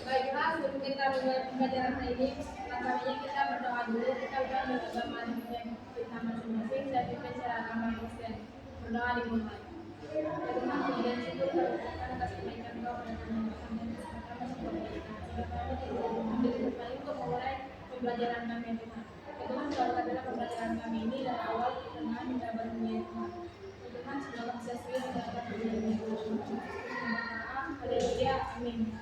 Baiklah, sebelum kita mulai pembelajaran hari ini, langkahnya kita berdoa dulu. Kita berdoa bersama kita masing-masing dan kita secara agama Kristen. Berdoa dimulai. Ya Tuhan, kemudian syukur kita atas kebaikan Kau pada kami bersama. Untuk memulai pembelajaran kami Tuhan. Ya Tuhan, selalu adalah pembelajaran kami ini dari awal dengan hingga barunya Tuhan. Ya Tuhan, semoga bisa sesuai dengan pembelajaran Tuhan. Haleluya, amin.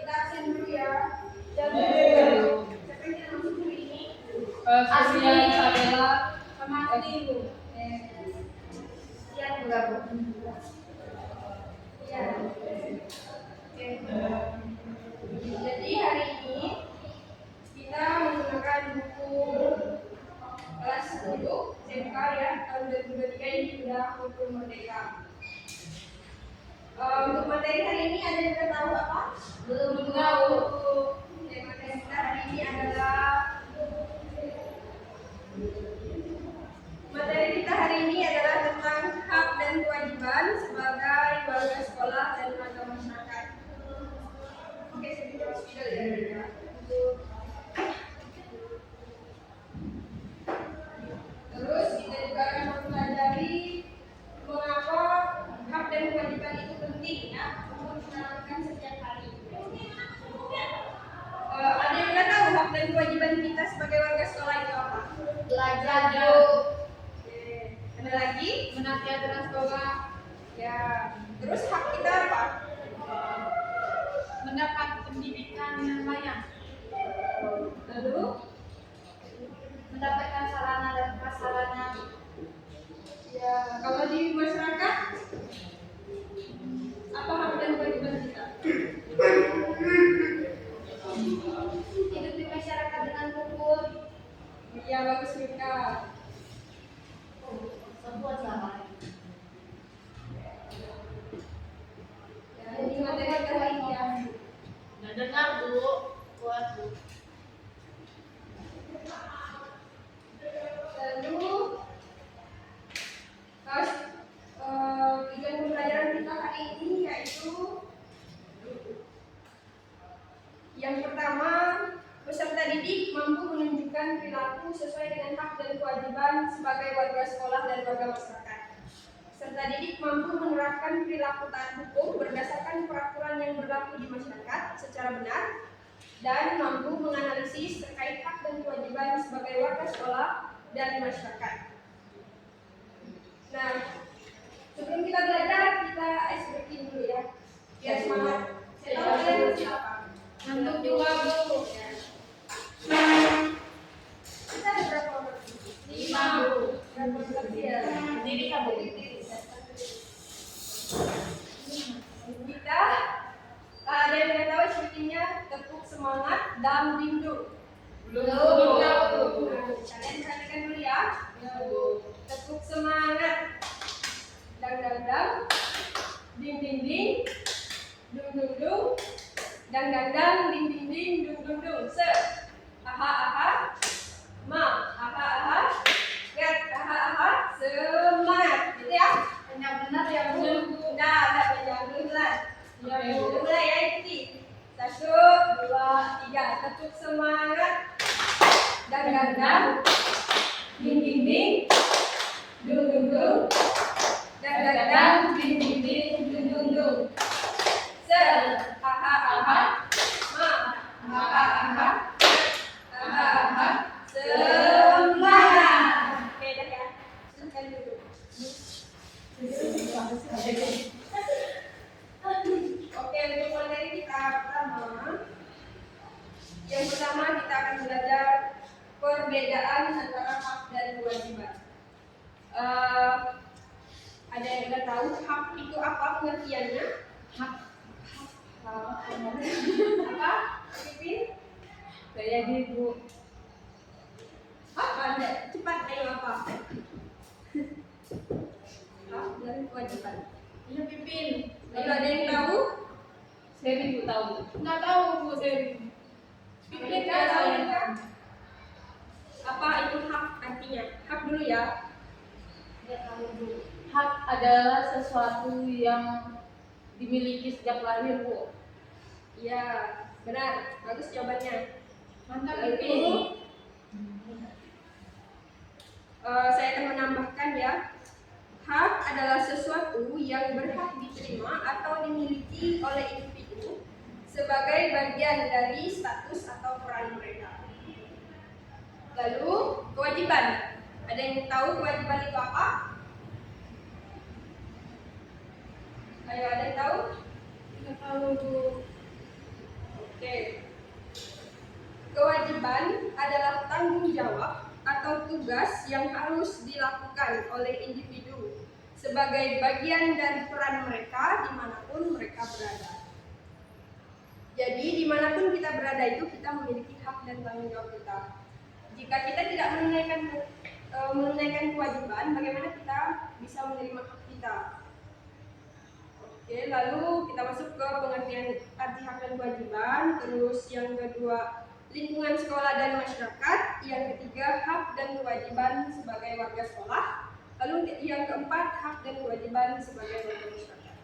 Kita absen dulu ya. Siapa yang masuk dulu ini? Asli Isabella sama Ati Bu. Iya, bergabung. Iya. Oke. Jadi hari ini kita menggunakan buku kelas 10 SMK ya, tahun 2023 ini sudah Hukum Merdeka. Untuk materi hari ini ada yang tahu apa? Belum tahu. Materi kita hari ini adalah tentang hak dan kewajiban sebagai warga sekolah dan warga masyarakat. Oke, saya ya. Terus kita juga akan mempelajari mengapa hak dan kewajiban itu penting ya untuk kita lakukan setiap hari. Ada yang nggak tahu hak dan kewajiban kita sebagai warga sekolah itu apa? Belajar. Ada lagi? Menaati aturan sekolah. Ya. Terus hak kita apa? Mendapat pendidikan yang layak. Lalu mendapatkan sarana dan prasarana. Ya, kalau di masyarakat apa hak dan kewajiban kita? Hidup di masyarakat dengan rukun. Iya, bagus Mika. Sebuah salah. Ya, ini materi terbaik ya. Nah, dengar Bu, buat Bu. Lalu tujuan pembelajaran kita hari ini yaitu yang pertama, peserta didik mampu menunjukkan perilaku sesuai dengan hak dan kewajiban sebagai warga sekolah dan warga masyarakat. Peserta didik mampu menerapkan perilaku taat hukum berdasarkan peraturan yang berlaku di masyarakat secara benar dan mampu menganalisis terkait hak dan kewajiban sebagai warga sekolah dan masyarakat. Nah, sebelum kita belajar, kita ice breaking dulu ya, biar semangat. Saya tahu kalian masih apa? Ngantuk juga Bu. Kita ada berapa orang? 5 Bu. Berapa orang ya? Jadi kamu. Kita ada yang nggak tahu sebetulnya tepuk semangat dan bindu. Belum. Kalian perhatikan dulu ya. Tepuk semangat. Dang, ding ding ding, dung, dang, ding ding ding, dung, se, aha, ma, aha, get, aha, semangat, gitu ya? Benar ya Bu. Nah, ada penjelasan. Ya Bu, mulai ya ikuti. 1, 2, 3, tepuk semangat. Dang, ding ding ding, dung. Dang, ding ding ding, dung. Se, aha, ma, aha, semangat. Oke, dah ya. Silakan dulu. Oke, untuk materi kita pertama. Yang pertama kita akan belajar perbedaan antara hak dan kewajiban. Ada yang nggak tahu hak Apa? Pipin? Saya di Bu. Apa anda? Cepat, ayo apa? Dari kewajiban. Iya Pipin. Ayo, ada yang tahu? Seri Bu tahu. Nggak tahu Bu Seri. Pipin nggak tahu juga. Apa itu hak artinya? Hak dulu ya. Nggak tahu Bu. Hak adalah sesuatu yang dimiliki sejak lahir Bu. Iya, benar. Bagus jawabannya. Mantap Lalu, Pipin. saya akan menambahkan ya. Hak adalah sesuatu yang berhak diterima atau dimiliki oleh individu sebagai bagian dari status atau peran mereka. Lalu, kewajiban. Ada yang tahu kewajiban itu apa? Ayo, ada yang tahu? Nggak tahu Bu. Oke. Kewajiban adalah tanggung jawab atau tugas yang harus dilakukan oleh individu sebagai bagian dari peran mereka dimanapun mereka berada. Jadi dimanapun kita berada itu kita memiliki hak dan tanggung jawab kita. Jika kita tidak menunaikan kewajiban, bagaimana kita bisa menerima hak kita? Oke, lalu kita masuk ke pengertian arti hak dan kewajiban. Terus yang kedua, lingkungan sekolah dan masyarakat. Yang ketiga, hak dan kewajiban sebagai warga sekolah. Lalu yang keempat, hak dan kewajiban sebagai warga masyarakat.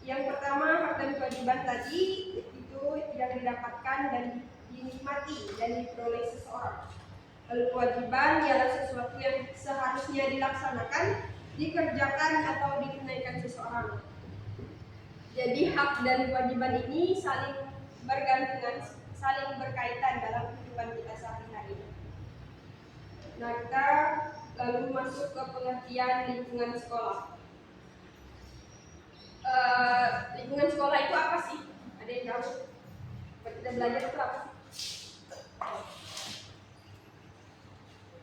Yang pertama, hak dan kewajiban tadi itu yang didapatkan dan dinikmati dan diperoleh seseorang. Lalu kewajiban ialah sesuatu yang seharusnya dilaksanakan, dikerjakan atau ditunaikan seseorang. Jadi hak dan kewajiban ini saling bergantungan, saling berkaitan dalam kehidupan kita sehari-hari. Nah, kita lalu masuk ke pengertian lingkungan sekolah. Lingkungan sekolah itu apa sih? Ada yang tahu? Kita belajar itu apa sih?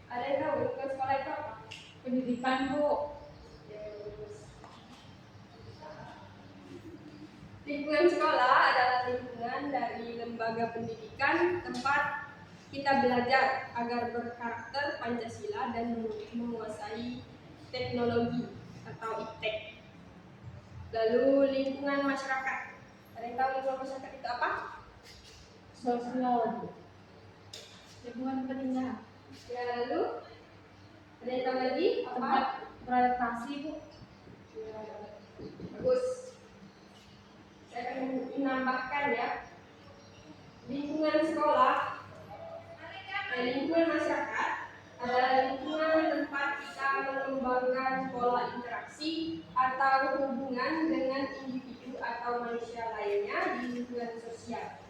Ada yang tahu lingkungan sekolah itu apa? Pendidikan Bu. Lingkungan sekolah adalah lingkungan dari lembaga pendidikan tempat kita belajar agar berkarakter Pancasila dan menguasai teknologi atau iptek. Lalu lingkungan masyarakat. Ada yang tahu lingkungan masyarakat itu apa? Sosial Bu. Lingkungan pendidikan. Ya, lalu ada yang tahu lagi? Apa? Tempat beradaptasi Bu. Ya, bagus. Saya akan menambahkan ya. Lingkungan sekolah, lingkungan masyarakat adalah lingkungan tempat kita mengembangkan pola interaksi atau hubungan dengan individu atau manusia lainnya di lingkungan sosial.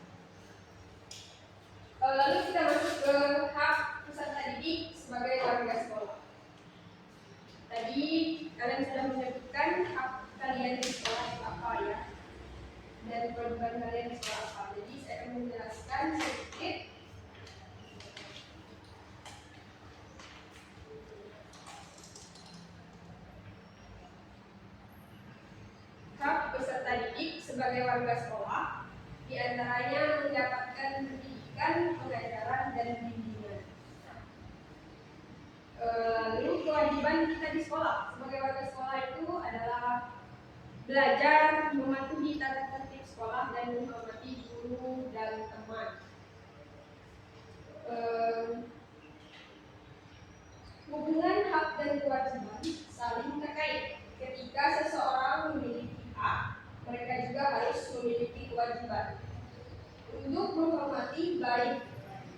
Lalu kita masuk ke hak peserta didik sebagai warga sekolah. Tadi kalian sudah menyebutkan hak kalian di sekolah itu apa ya, dan kewajiban kalian di sekolah apa. Jadi saya akan menjelaskan sedikit. Hak peserta didik sebagai warga sekolah diantaranya mendapatkan pendidikan, pengajaran, dan bimbingan. Lalu kewajiban kita di sekolah sebagai warga sekolah itu adalah belajar, mematuhi tata tertib sekolah, dan menghormati guru dan teman. Hubungan hak dan kewajiban saling terkait. Ketika seseorang memiliki hak, mereka juga harus memiliki kewajiban untuk menghormati baik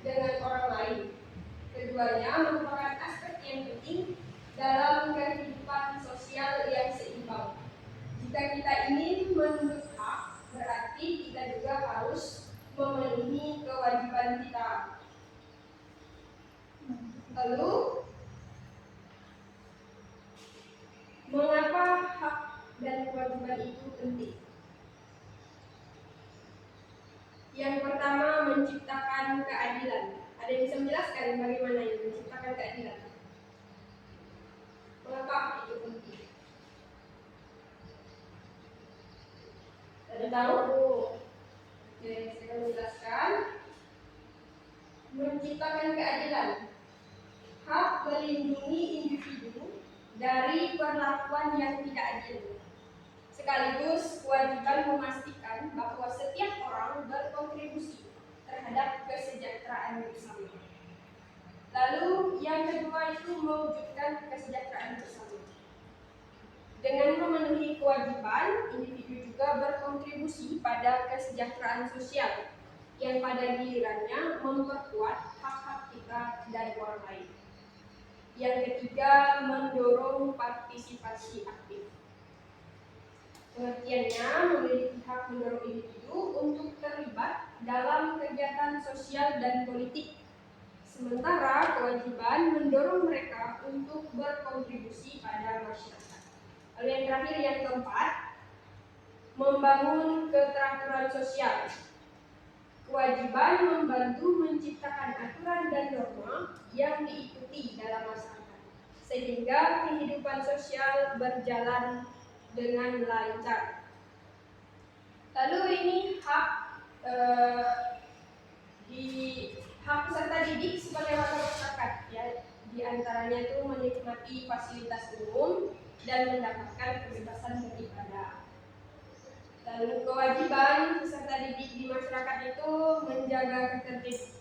dengan orang lain. Keduanya merupakan aspek yang penting dalam kehidupan sosial yang seimbang. Jika kita ingin menuntut hak, berarti kita juga harus memenuhi kewajiban kita. Lalu, mengapa hak dan kewajiban itu penting? Yang pertama, menciptakan keadilan. Ada yang bisa menjelaskan bagaimana ini menciptakan keadilan? Mengapa itu penting? Ada tahu? Oke, saya akan menjelaskan. Menciptakan keadilan. Hak melindungi individu dari perlakuan yang tidak adil. Sekaligus kewajiban memastikan bahwa setiap orang berkontribusi terhadap kesejahteraan bersama. Lalu yang kedua itu mewujudkan kesejahteraan bersama. Dengan memenuhi kewajiban, individu juga berkontribusi pada kesejahteraan sosial yang pada gilirannya memperkuat hak-hak kita dan orang lain. Yang ketiga, mendorong partisipasi aktif. Pengertiannya memiliki hak mendorong individu untuk terlibat dalam kegiatan sosial dan politik. Sementara kewajiban mendorong mereka untuk berkontribusi pada masyarakat. Lalu yang terakhir, yang keempat, membangun keteraturan sosial. Kewajiban membantu menciptakan aturan dan norma yang diikuti dalam masyarakat, sehingga kehidupan sosial berjalan dengan lancar. Lalu ini hak hak peserta didik sebagai warga masyarakat, ya, di antaranya itu menikmati fasilitas umum dan mendapatkan kebebasan beribadah. Lalu kewajiban peserta didik di masyarakat itu menjaga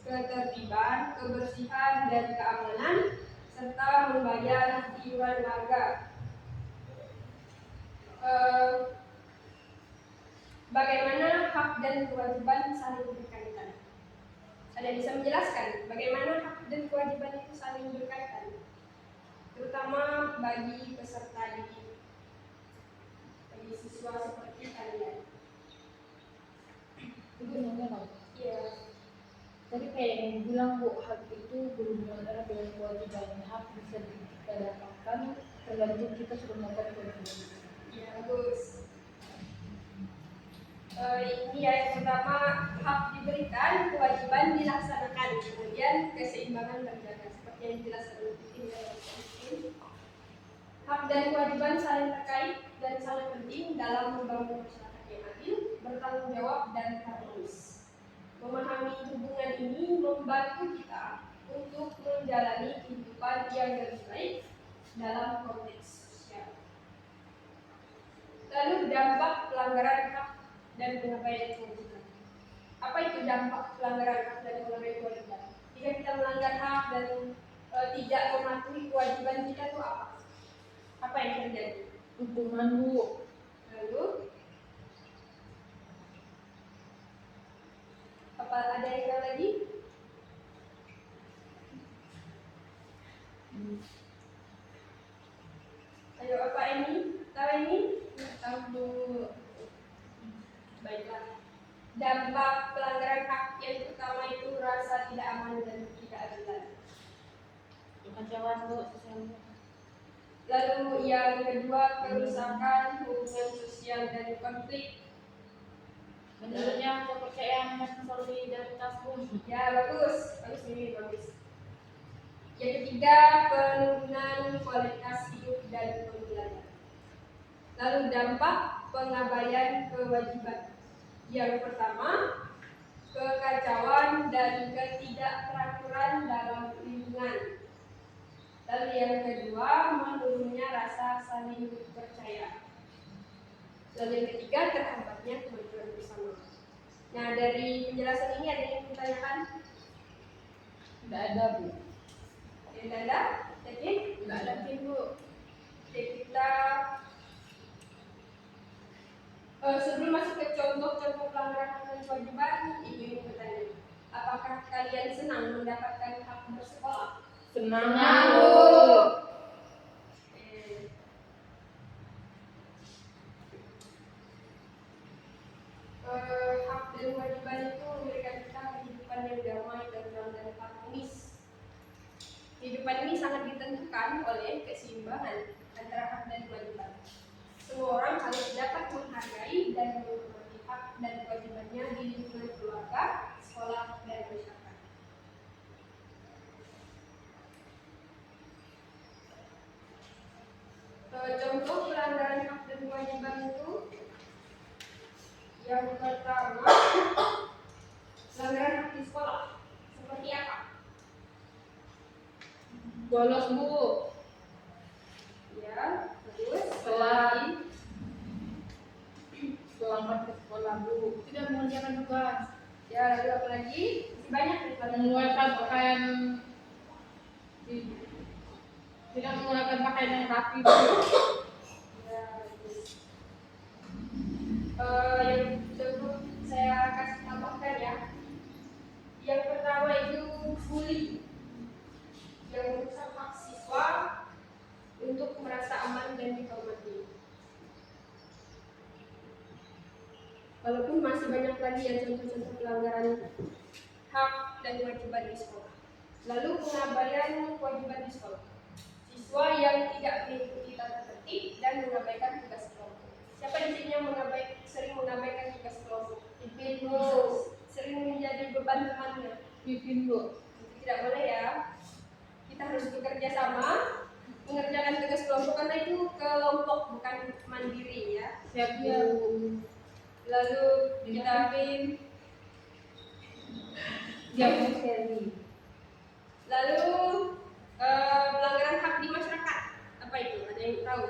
ketertiban, kebersihan dan keamanan serta membayar iuran warga. Bagaimana hak dan kewajiban saling berkaitan? Ada yang bisa menjelaskan bagaimana hak dan kewajiban itu saling berkaitan, terutama bagi peserta didik, bagi siswa seperti kalian? Itu namanya. Iya. Tadi kayak yang bilang Bu, hak itu berhubungan erat dengan kewajiban. Hak bisa kita dapatkan tergantung kita sudah melakukan kewajiban. Iya, bagus. Ini yang pertama, hak diberikan, kewajiban dilaksanakan, kemudian keseimbangan terjaga seperti yang dijelaskan oleh Titin. Hak dan kewajiban saling terkait dan saling penting dalam membangun masyarakat yang adil, bertanggung jawab dan harmonis. Memahami hubungan ini membantu kita untuk menjalani kehidupan yang lebih baik dalam konteks sosial. Lalu dampak pelanggaran hak dan pengabaian kewajiban. Apa itu dampak pelanggaran hak dan pengabaian kewajiban? Jika kita melanggar hak dan tidak mematuhi kewajiban kita itu apa? Apa yang terjadi? Hukuman Bu. Lalu apa, ada yang lagi? Ayo, apa ini? Tahu ini? Tahu. Baiklah. Dampak pelanggaran hak yang pertama itu rasa tidak aman dan tidak adilan. Kekacauan Bu, sosial. Lalu yang kedua, kerusakan hubungan sosial dan konflik. Menurutnya kepercayaan dan solidaritas Bu. Ya, bagus ini bagus. Yang ketiga, penurunan kualitas hidup dan pembelajaran. Lalu dampak pengabaian kewajiban. Yang pertama, kekacauan dan ketidakteraturan dalam lingkungan. Lalu yang kedua, menurunnya rasa saling percaya. Lalu yang ketiga, terhambatnya kemajuan bersama. Nah, dari penjelasan ini ada yang ditanyakan? Tidak ada Bu. Tidak ada? Jadi? Tidak ada Bu. Oke, kita sebelum masuk ke contoh-contoh pelanggaran hak dan kewajiban, Ibu ingin bertanya, apakah kalian senang mendapatkan hak bersekolah? Senang Bu. Hak dan kewajiban itu memberikan kita kehidupan yang damai, tenang dan harmonis. Kehidupan ini sangat ditentukan oleh keseimbangan antara hak dan kewajiban. Semua orang harus dapat menghargai dan menghormati hak dan kewajibannya di lingkungan keluarga, sekolah, dan masyarakat. Contoh pelanggaran hak dan kewajiban itu yang pertama, Bolos bu. Ya, terus Sekolah. Selamat ke sekolah bu. Tidak mengerjakan tugas. Ya, lalu apa lagi? Masih banyak nih Mengeluarkan pakaian. Tidak menggunakan pakaian yang rapi bu. Ya, terus. Yang sebelum saya kasih tambahkan ya. Yang pertama itu bully, yang merusak hak siswa untuk merasa aman dan dihormati. Walaupun masih banyak lagi ya contoh-contoh pelanggaran hak dan kewajiban di sekolah. Lalu pengabaian kewajiban di sekolah. Siswa yang tidak mengikuti tata tertib dan mengabaikan tugas kelompok. Siapa di sini yang sering mengabaikan tugas kelompok? Ibu sering menjadi beban temannya. Pipin bu. Itu tidak boleh ya. Kita harus bekerja sama mengerjakan tugas kelompok karena itu kelompok bukan mandiri ya. Siap Iya. bu. Lalu kita Siap bu Shelly. lalu pelanggaran hak di masyarakat. Apa itu? Ada yang tahu?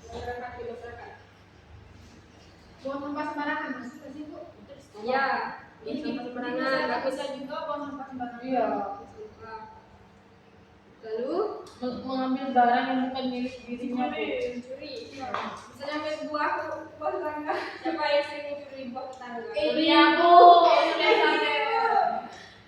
Pelanggaran hak di masyarakat. Buang sampah sembarangan masuk sih bu. Ya, Ini ini di sembarangan bagus. bisa juga buang sampah sembarangan. Iya. Lalu Mengambil barang yang bukan milik dirinya bu. mencuri. Misalnya ambil buah tetangga. Siapa yang sering mencuri buah tetangga? Iya bu. Sudah sampai.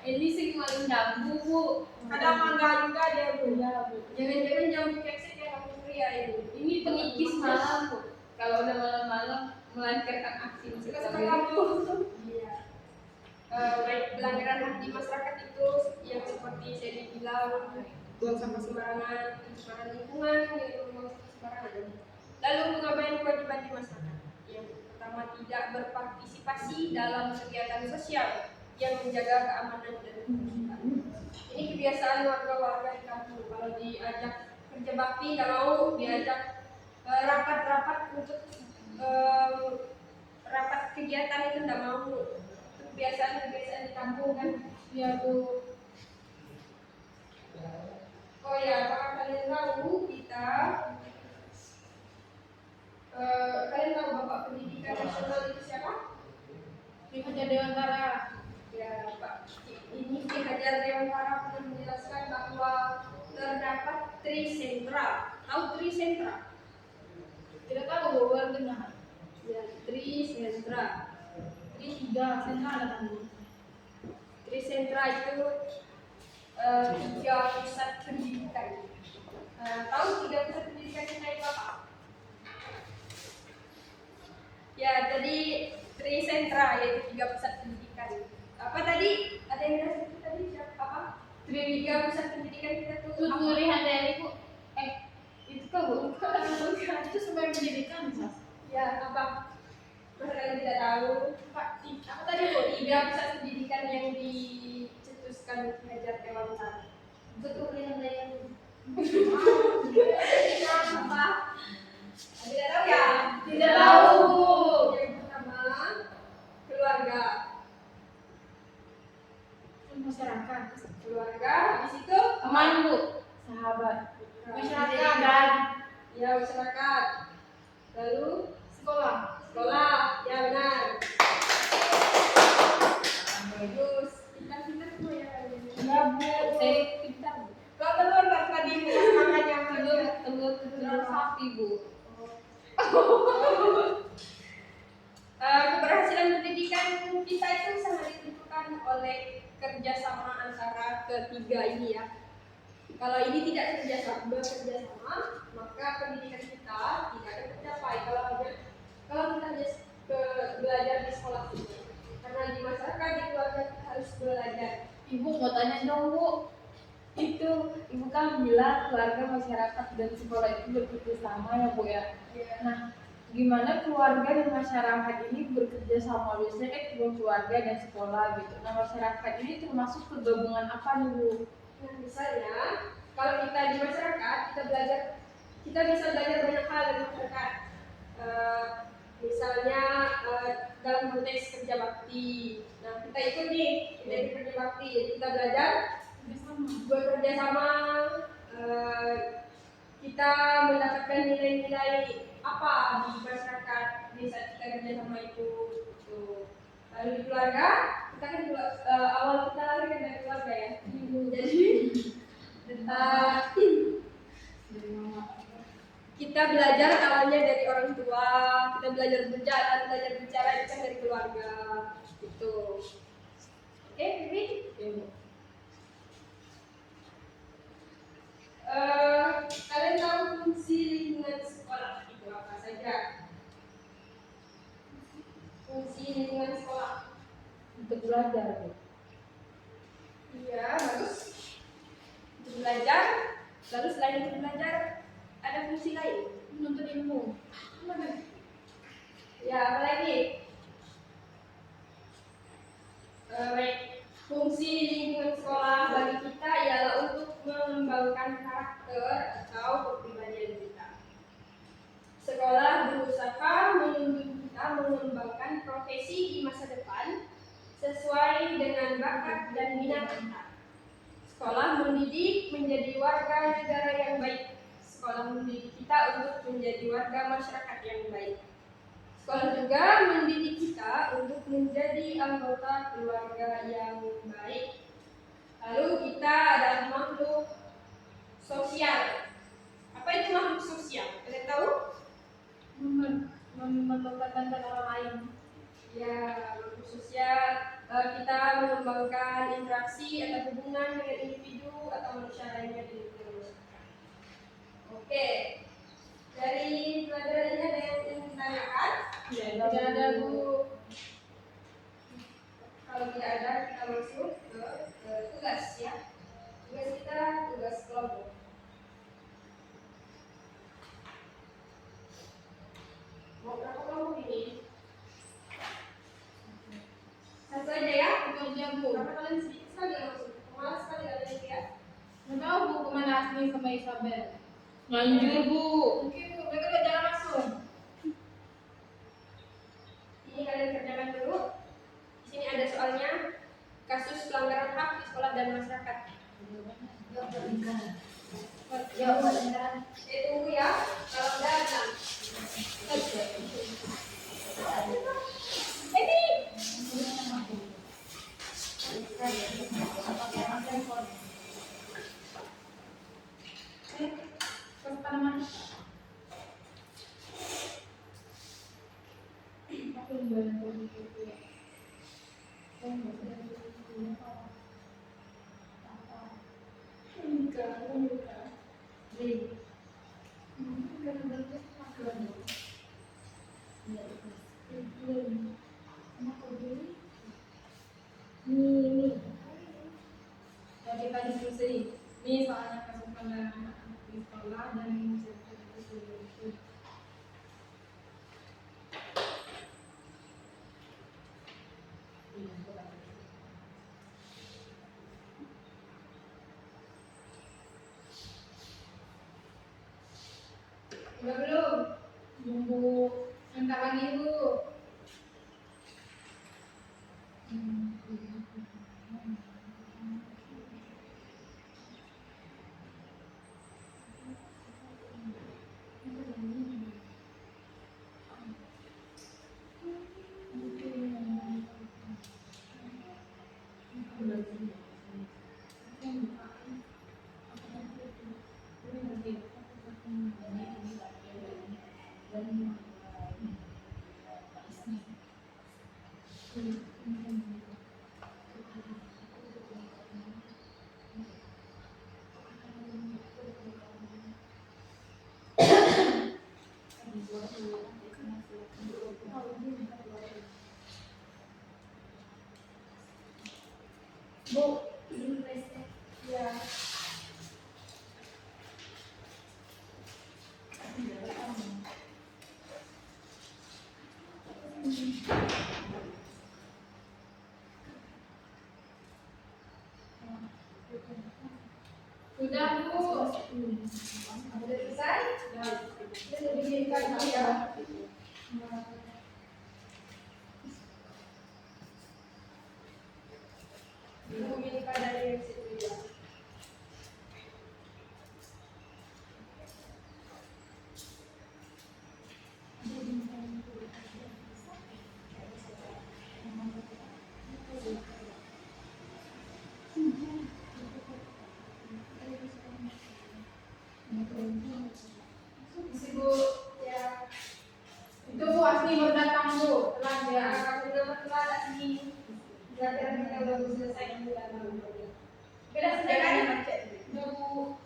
Ini sih maling jambu bu. Kadang mangga juga dia bu. Iya bu. Jangan-jangan jambu keksik yang kamu curi ya ini. Ini pengikis malam bu. Kalau udah malam-malam melancarkan aksi Suka-suka kamu. Iya. Baik pelanggaran hak di masyarakat itu yang seperti saya bilang buang sampah sembarangan, pencemaran lingkungan, buang sampah sembarangan. Lalu pengabaian kewajiban di masyarakat. Yang pertama tidak berpartisipasi dalam kegiatan sosial yang menjaga keamanan dan ketertiban. Ini kebiasaan warga-warga di kampung. Kalau diajak kerja bakti nggak mau, diajak rapat-rapat untuk rapat kegiatan itu nggak mau. Itu kebiasaan di kampung kan. Iya bu. Oh ya, apakah kalian tahu kita kalian tahu Bapak Pendidikan Nasional itu siapa? Ki Hajar Dewantara. Ya, Pak. Ini Ki Hajar Dewantara pernah menjelaskan bahwa terdapat trisentra. Tahu trisentra? Tidak tahu bu, baru dengar. Ya, trisentra. Ini 3 sentra ada kan bu. Trisentra itu 3 pusat pendidikan. Tahu 3 pusat pendidikan kita itu apa? Ya, jadi trisentra yaitu 3 pusat pendidikan. Apa tadi? Ada yang disebut tadi siapa? Apa? 3 pusat pendidikan kita tuh apa? Tuturi Handayani bu. Itu kah bu? Itu sebagai pendidikan Mas. Ya, apa? Masa kalian tidak tahu? Pak, apa tadi bu? 3 pusat pendidikan yang dicetuskan Ki Hajar Dewantara. Tuturi Handayani. Apa? Tidak tahu ya? Tidak tahu bu. Yang pertama, keluarga. Masyarakat. Keluarga, habis itu Teman bu. Sahabat. Masyarakat. Ya, masyarakat. Lalu Sekolah. sekolah. Ya, benar. Bagus. Pintar-pintar semua ya kalian. Iya bu. Saya pintar bu. Kau telur kan tadi bu, makanya Telur sapi bu. Keberhasilan pendidikan kita itu sangat ditentukan oleh kerjasama antara ketiga ini ya. Kalau ini tidak bekerjasama, maka pendidikan kita tidak akan tercapai. Kalau kita belajar di sekolah ini, karena di masyarakat di keluarga kita harus belajar. Ibu mau tanya dong bu. Itu ibu kan bilang keluarga, masyarakat dan sekolah itu bekerja sama ya bu ya. Nah, gimana keluarga dan masyarakat ini bekerja sama? Biasanya kan cuma keluarga dan sekolah gitu. Nah, masyarakat ini termasuk kegabungan apa nih bu? Nah, misalnya kalau kita di masyarakat kita bisa belajar banyak hal dari masyarakat. Misalnya dalam konteks kerja bakti. Nah, kita ikut nih dari kerja bakti, jadi kita belajar bekerja sama, kita mendapatkan nilai-nilai apa di masyarakat di saat kita kerja sama itu. Tuh. Lalu di keluarga, kita kan awal kita lari kan dari keluarga ya. Jadi kita belajar awalnya dari orang tua, kita belajar bicara itu kan dari keluarga. Gitu. Oke, Bibi? Kalian tahu fungsi lingkungan sekolah itu apa saja? Fungsi lingkungan sekolah Untuk belajar. iya bagus untuk belajar. Lalu selain untuk belajar ada fungsi lain Menuntut ilmu. ya, apalagi baik. Fungsi lingkungan sekolah bagi kita ialah untuk mengembangkan karakter atau kepribadian kita. Sekolah berusaha menuntut kita mengembangkan profesi di masa depan sesuai dengan bakat dan minat kita. Sekolah mendidik menjadi warga negara yang baik. Sekolah mendidik kita untuk menjadi warga masyarakat yang baik. Sekolah juga mendidik kita untuk menjadi anggota keluarga yang baik. Lalu kita adalah makhluk sosial. Apa itu makhluk sosial? Kalian tahu? Memperbantukan orang lain. Ya, makhluk sosial. Kita mengembangkan interaksi atau hubungan dengan individu atau manusia lainnya di lingkungan masyarakat. Oke. Dari pelajaran ini ada yang ingin ditanyakan? Tidak ada, Bu. Kalau tidak ada, kita masuk ke tugas ya. Tugas kita tugas kelompok. Mau berapa kelompok ini? Satu aja ya. Itu aja, Bu. Karena kalian sedikit sekali yang masuk. Malas sekali kalian ya. Nggak tahu, Bu, kemana Asmi sama Isabel. Lanjut, Bu. Mungkin, Bu, mereka udah jalan masuk. Ini kalian kerjakan dulu. Di sini ada soalnya kasus pelanggaran hak di sekolah dan masyarakat. Ya, benar. Tunggu ya. Kalau datang. Ini. Tanaman. Jadi kita diskusi. Ini soalnya kasus pelanggaran di sekolah dan diskusi. Udah belum? Nunggu bentar lagi, Bu. Bu, ini preset. Ya. Sudah, Bu. Sudah selesai? Ya. Sudah dibikinkan ya. Ibu ini pada dari situ ya. kamu telah dia. Kamu nama telah tak sini. Pelajaran kita udah selesai bulan lalu. Beda sedangkan macet. Bu.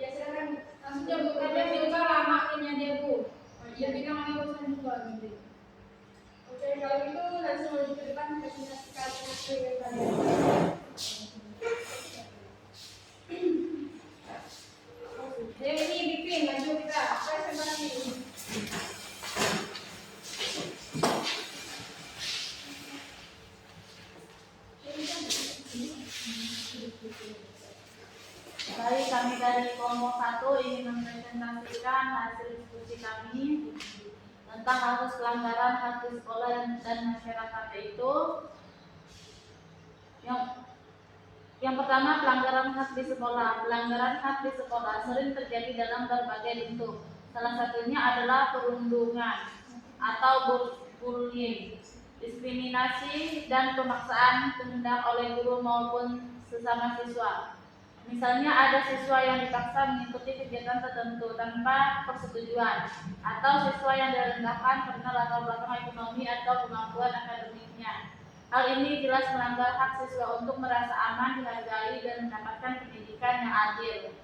Ya sedangkan Langsung dia bukan dia juga lama kayaknya dia Bu. Dia bilang ada urusan juga nanti. oke, kalau gitu langsung maju ke depan presentasikan hasil yang tadi. Dewi ini bikin maju kita. Saya sebentar ini. Baik, kami dari kelompok 1 ingin mempresentasikan hasil diskusi kami tentang kasus pelanggaran hak di sekolah dan masyarakat, yaitu yang pertama, pelanggaran hak di sekolah. Pelanggaran hak di sekolah sering terjadi dalam berbagai bentuk. Salah satunya adalah perundungan atau bullying, diskriminasi, dan pemaksaan kehendak oleh guru maupun sesama siswa. Misalnya ada siswa yang dipaksa mengikuti kegiatan tertentu tanpa persetujuan, atau siswa yang direndahkan karena latar belakang ekonomi atau kemampuan akademiknya. Hal ini jelas melanggar hak siswa untuk merasa aman, dihargai, dan mendapatkan pendidikan yang adil.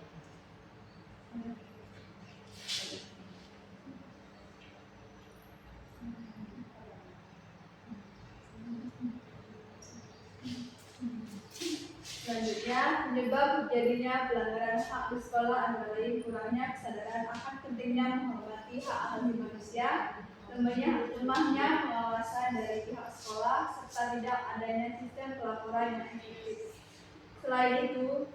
Selanjutnya, penyebab terjadinya pelanggaran hak di sekolah antara lain kurangnya kesadaran akan pentingnya menghormati hak asasi manusia, lemahnya pengawasan dari pihak sekolah, serta tidak adanya sistem pelaporan yang efektif. Selain itu,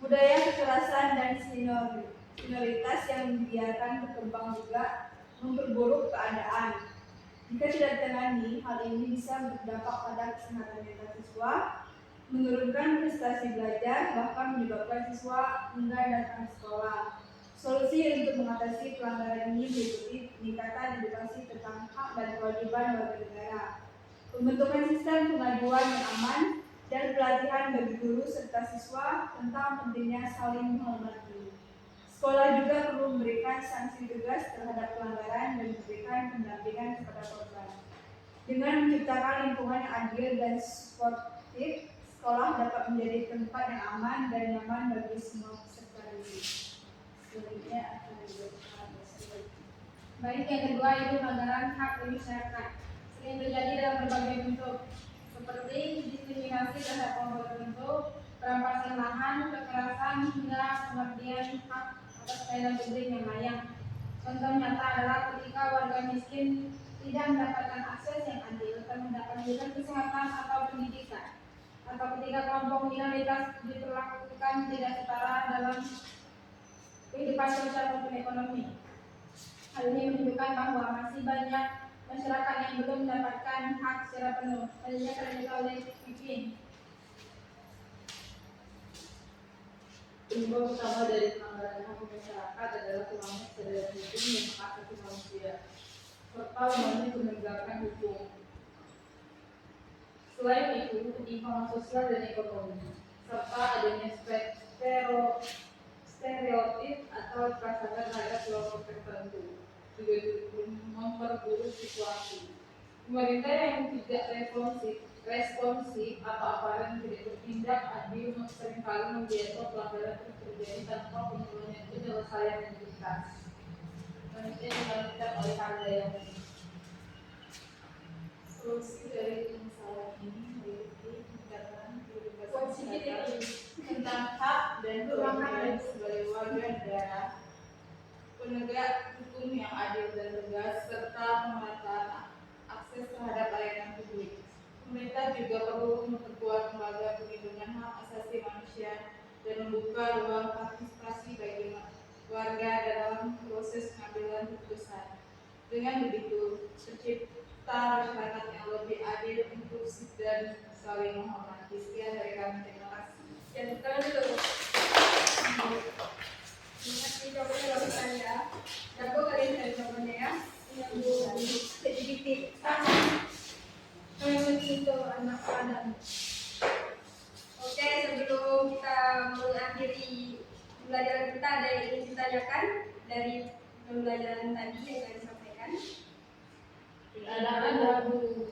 budaya kekerasan dan senioritas yang dibiarkan berkembang juga memperburuk keadaan. Jika tidak ditangani, hal ini bisa berdampak pada kesehatan mental siswa, menurunkan prestasi belajar, bahkan menyebabkan siswa enggan datang ke sekolah. Solusi untuk mengatasi pelanggaran ini meliputi peningkatan edukasi tentang hak dan kewajiban warga negara, pembentukan sistem pengaduan yang aman, dan pelatihan bagi guru serta siswa tentang pentingnya saling menghormati. Sekolah juga perlu memberikan sanksi tegas terhadap pelanggaran dan memberikan pendampingan kepada korban. Dengan menciptakan lingkungan yang adil dan suportif, sekolah dapat menjadi tempat yang aman dan nyaman bagi semua peserta didik. Selanjutnya akan dilakukan. Baik, yang kedua itu pelanggaran hak masyarakat. Sering terjadi dalam berbagai bentuk, seperti diskriminasi terhadap kelompok tertentu, perampasan lahan, kekerasan, hingga pengertian hak atas pelayanan publik yang layak. Contoh nyata adalah ketika warga miskin tidak mendapatkan akses yang adil terhadap pendidikan kesehatan atau pendidikan, atau ketika kelompok minoritas diperlakukan tidak setara dalam kehidupan sosial maupun ekonomi. Hal ini menunjukkan bahwa masih banyak masyarakat yang belum mendapatkan hak secara penuh. Selanjutnya akan dilakukan oleh Pipin. Penyebab utama dari pelanggaran hak masyarakat adalah kurangnya kesadaran hukum dan hak asasi manusia, serta lemahnya penegakan hukum. Selain itu, penyimpangan sosial dan ekonomi, serta adanya stereotip atau prasangka terhadap kelompok tertentu juga memperburuk situasi. Pemerintah yang tidak responsif atau aparat yang tidak bertindak adil seringkali membiarkan pelanggaran terjadi tanpa penyelesaian yang tuntas. Selanjutnya dilanjutkan oleh Anda yang solusi dari masalah ini meliputi peningkatan kebebasan tentang hak dan kewajiban sebagai warga negara, penegak hukum yang adil dan tegas, serta pemerataan akses terhadap layanan publik. Pemerintah juga perlu memperkuat lembaga perlindungan hak asasi manusia dan membuka ruang partisipasi bagi warga dalam proses pengambilan keputusan. Dengan begitu, tercipta masyarakat yang lebih adil, inklusif, dan saling menghormati. Sekian dari kami, terima kasih. Jangan tangan dulu. Ingat di jawabannya lakukan ya. Jago kalian dari jawabannya ya. Yang sedikit. Kalian itu anak Adam. Oke, sebelum kita mengakhiri pembelajaran kita, ada yang ingin ditanyakan dari pembelajaran tadi yang kalian sampaikan? Ada Bu.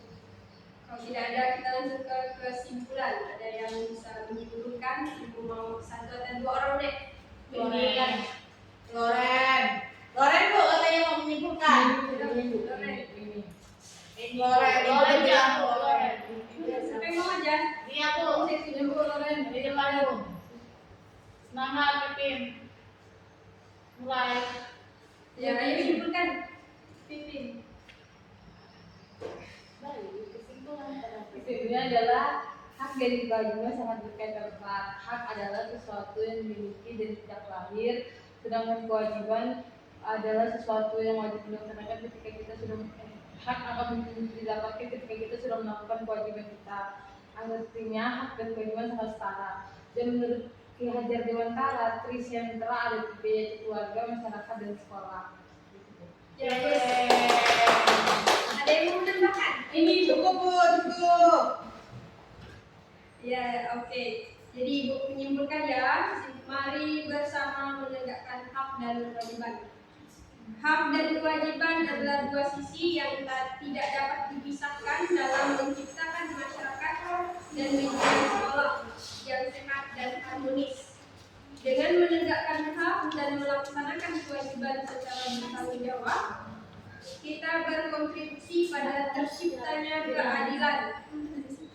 Kalau tidak ada, kita langsung ke kesimpulan. Ada yang bisa menyimpulkan? Ibu mau satu atau dua orang deh? Loren. Loren Bu katanya mau menyimpulkan. Loren bilang Loren. Siapa yang mau aja? Iya Bu. Di depan Bu. Semangat Pipin. Mulai. Ya, ayo menyimpulkan. Pipin. Ini adalah hak dari kewajiban sangat berkaitan erat. Hak adalah sesuatu yang dimiliki dari sejak lahir, sedangkan kewajiban adalah sesuatu yang wajib dilaksanakan ketika kita sudah hak akan didapatkan ketika kita sudah melakukan kewajiban kita. Artinya hak dan kewajiban sangat setara. Dan menurut Ki Hajar Dewantara, trisentra ada tiga, yaitu keluarga, masyarakat, dan sekolah. Ada yang mau menambahkan? Ini cukup Bu, cukup. Ya, oke. Jadi Ibu menyimpulkan ya, mari bersama menegakkan hak dan kewajiban. Hak dan kewajiban adalah dua sisi yang tidak dapat dipisahkan dalam menciptakan masyarakat dan lingkungan sekolah yang sehat dan harmonis. Dengan menegakkan hak dan melaksanakan kewajiban secara bertanggung jawab, kita berkontribusi pada terciptanya keadilan,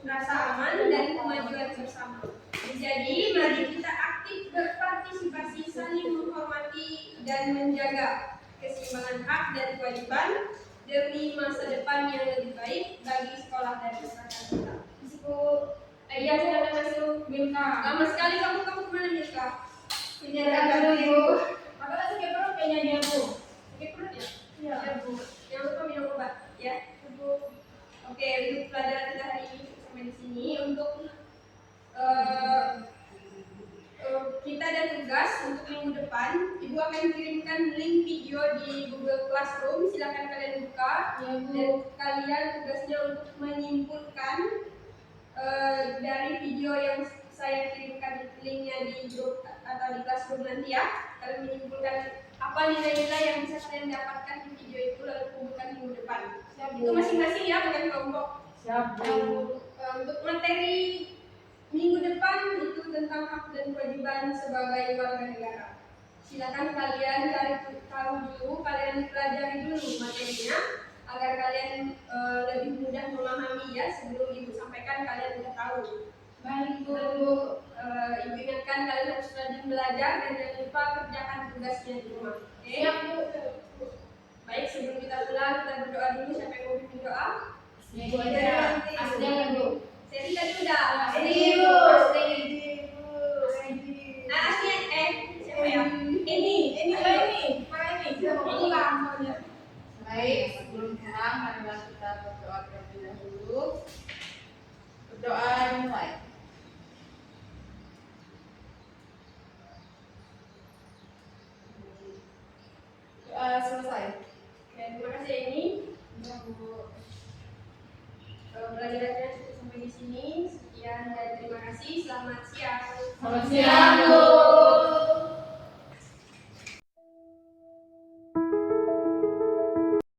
rasa aman, dan kemajuan bersama. Jadi, mari kita aktif berpartisipasi, saling menghormati, dan menjaga keseimbangan hak dan kewajiban demi masa depan yang lebih baik bagi sekolah dan masyarakat kita. Iya, silakan masuk. Milka. Lama sekali kamu kemana Milka? Penyerah dulu. Maka langsung ke perut kayaknya dia Bu. Sakit perut ya? Iya Bu. Jangan lupa minum obat ya. Bu. Oke, untuk pelajaran kita hari ini sampai di sini. Untuk kita ada tugas untuk minggu depan. Ibu akan kirimkan link video di Google Classroom. Silakan kalian buka. Ya, Bu. Dan kalian tugasnya untuk menyimpulkan dari video yang saya kirimkan linknya di grup atau di Classroom nanti ya. Kalian menyimpulkan apa nilai-nilai yang bisa kalian dapatkan di video itu lalu kumpulkan minggu depan. Itu masing-masing ya, bukan kelompok. Siap, Bu. Untuk materi minggu depan itu tentang hak dan kewajiban sebagai warga negara. Silakan kalian cari tahu dulu, kalian pelajari dulu materinya agar kalian lebih mudah memahami ya. Sebelum Ibu sampaikan kalian sudah tahu. Baik, Bu. Lalu Ibu ingatkan kalian harus rajin belajar dan jangan lupa kerjakan tugasnya di rumah. Oke? Siap, Bu. Baik, sebelum kita pulang kita berdoa dulu. Siapa yang mau bimbing doa? Bu aja. Aslinya kan, Bu. Seri tadi udah. Ibu. Nah, aslinya siapa ya? Ini. Baik, sebelum pulang marilah kita berdoa terlebih dahulu. Berdoa dimulai. Doa selesai. Oke, terima kasih ini. Pelajarannya cukup sampai di sini. Sekian dan terima kasih. Selamat siang. Selamat siang, Bu.